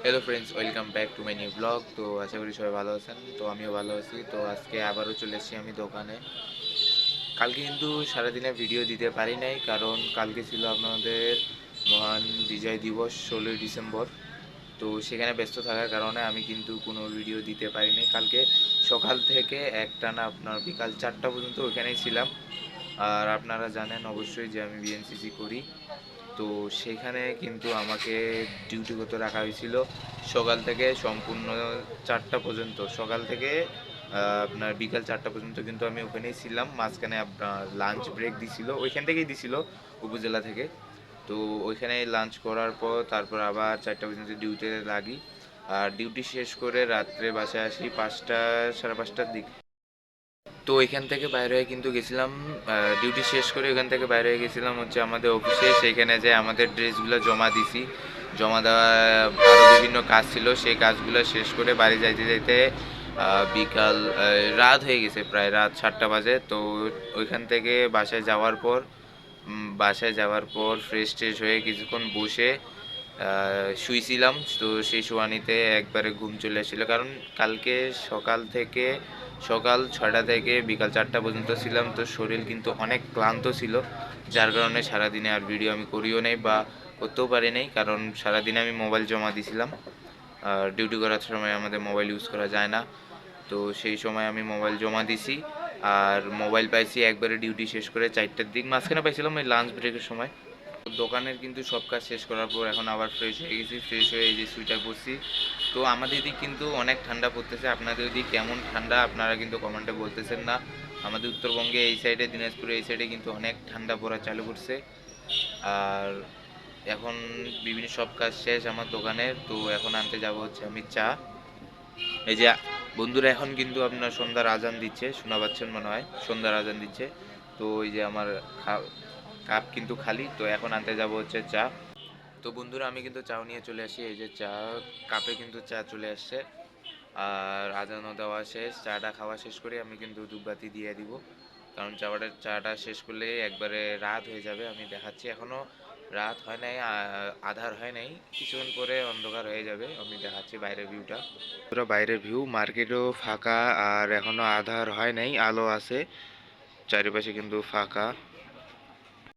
Hello friends, welcome back to my new blog. তো আশা করি সবাই ভালো আছেন। তো আমিও ভালো আছি। তো আজকে আবারও চলে এসেছি আমি দোকানে। কালকে কিন্তু সারাদিনে ভিডিও দিতে পারি নাই, কারণ কালকে ছিল আপনাদের মহান বিজয় দিবস 16ই ডিসেম্বর। তো সেখানে ব্যস্ত থাকার কারণে আমি কিন্তু কোনো ভিডিও দিতে পারিনি। কালকে সকাল থেকে একটানা আপনার বিকাল 4টা পর্যন্ত ওইখানেই ছিলাম। আর আপনারা জানেন অবশ্যই যে আমি বিএনসিসি করি। তো সেখানে কিন্তু আমাকে ডিউটি করতে রাখা হয়েছিল সকাল থেকে সম্পূর্ণ 4টা পর্যন্ত। সকাল থেকে আপনার বিকাল 4টা পর্যন্ত কিন্তু আমি ওখানেই ছিলাম। মাঝখানে আপনার লাঞ্চ ব্রেক দিছিল, ওইখান থেকেই দিছিল, উপজেলা থেকে। তো ওইখানে লাঞ্চ করার পর তারপর আবার 4টা পর্যন্ত ডিউটিতে লাগি। আর ডিউটি শেষ করে রাত্রে বাসায় আসি 5টা, সাড়ে 5টার দিক। তো এখান থেকে বাইরে হয়ে কিন্তু গেছিলাম, ডিউটি শেষ করে ওখান থেকে বাইরে হয়ে গেছিলাম হচ্ছে আমাদের অফিসে। সেইখানে যে আমাদের ড্রেসগুলো জমা দিছি, জমা দেওয়া আরও বিভিন্ন কাজ ছিল, সেই কাজগুলো শেষ করে বাড়ি যাইতে যাইতে বিকাল রাত হয়ে গেছে, প্রায় রাত 7টা বাজে। তো ওইখান থেকে বাসায় যাওয়ার পর ফ্রেশ ট্রেশ হয়ে কিছুক্ষণ বসে শুইছিলাম। তো সেই শোয়ানিতে একবারে ঘুম চলে এসেছিলো, কারণ কালকে সকাল 6টা থেকে বিকাল 4টা পর্যন্ত ছিলাম। তো শরীর কিন্তু অনেক ক্লান্ত ছিল, যার কারণে সারাদিনে আর ভিডিও আমি করিও নাই বা করতেও পারি নাই, কারণ সারাদিনে আমি মোবাইল জমা দিছিলাম। আর ডিউটি করার সময় আমাদের মোবাইল ইউজ করা যায় না। তো সেই সময় আমি মোবাইল জমা দিছি। আর মোবাইল পাইছি একবারে ডিউটি শেষ করে 4টার দিক, মাঝখানে পাইছিলাম ওই লাঞ্চ ব্রেকের সময়। দোকানের কিন্তু সব কাজ শেষ করার পর এখন আবার ফ্রেশ হয়ে গেছি, ফ্রেশ হয়ে এই যে সুইটার পরছি। তো আমাদের এদিক কিন্তু অনেক ঠান্ডা পড়তেছে। আপনাদের ওদিক কেমন ঠান্ডা আপনারা কিন্তু কমেন্টে বলতেছেন না। আমাদের উত্তরবঙ্গে এই সাইডে, দিনাজপুরে এই সাইডে কিন্তু অনেক ঠান্ডা পড়া চালু করছে। আর এখন বিভিন্ন সব কাজ শেষ আমার দোকানের। তো এখন আনতে যাব হচ্ছে আমি চা। এই যে বন্ধুরা, এখন কিন্তু আপনার সন্ধ্যার আজান দিচ্ছে, শোনা পাচ্ছেন মনে হয়, সন্ধ্যার আজান দিচ্ছে। তো ওই যে আমার কাপ কিন্তু খালি, তো এখন আনতে যাব হচ্ছে চা। তো বন্ধুরা, আমি কিন্তু চাও নিয়ে চলে আসি। এই যে চা, কাপে কিন্তু চা চলে আসছে। আর আজানও দেওয়া শেষ, চাটা খাওয়া শেষ করে আমি কিন্তু ধূপবাতি দিয়ে দিব, কারণ চাটা শেষ করলে একবারে রাত হয়ে যাবে। আমি দেখাচ্ছি, এখনও রাত হয় নাই, আধার হয় নাই, কিছুক্ষণ পরে অন্ধকার হয়ে যাবে। আমি দেখাচ্ছি বাইরের ভিউটা, পুরো বাইরের ভিউ। মার্কেটও ফাঁকা, আর এখনও আধার হয় নাই, আলো আছে, চারিপাশে কিন্তু ফাঁকা।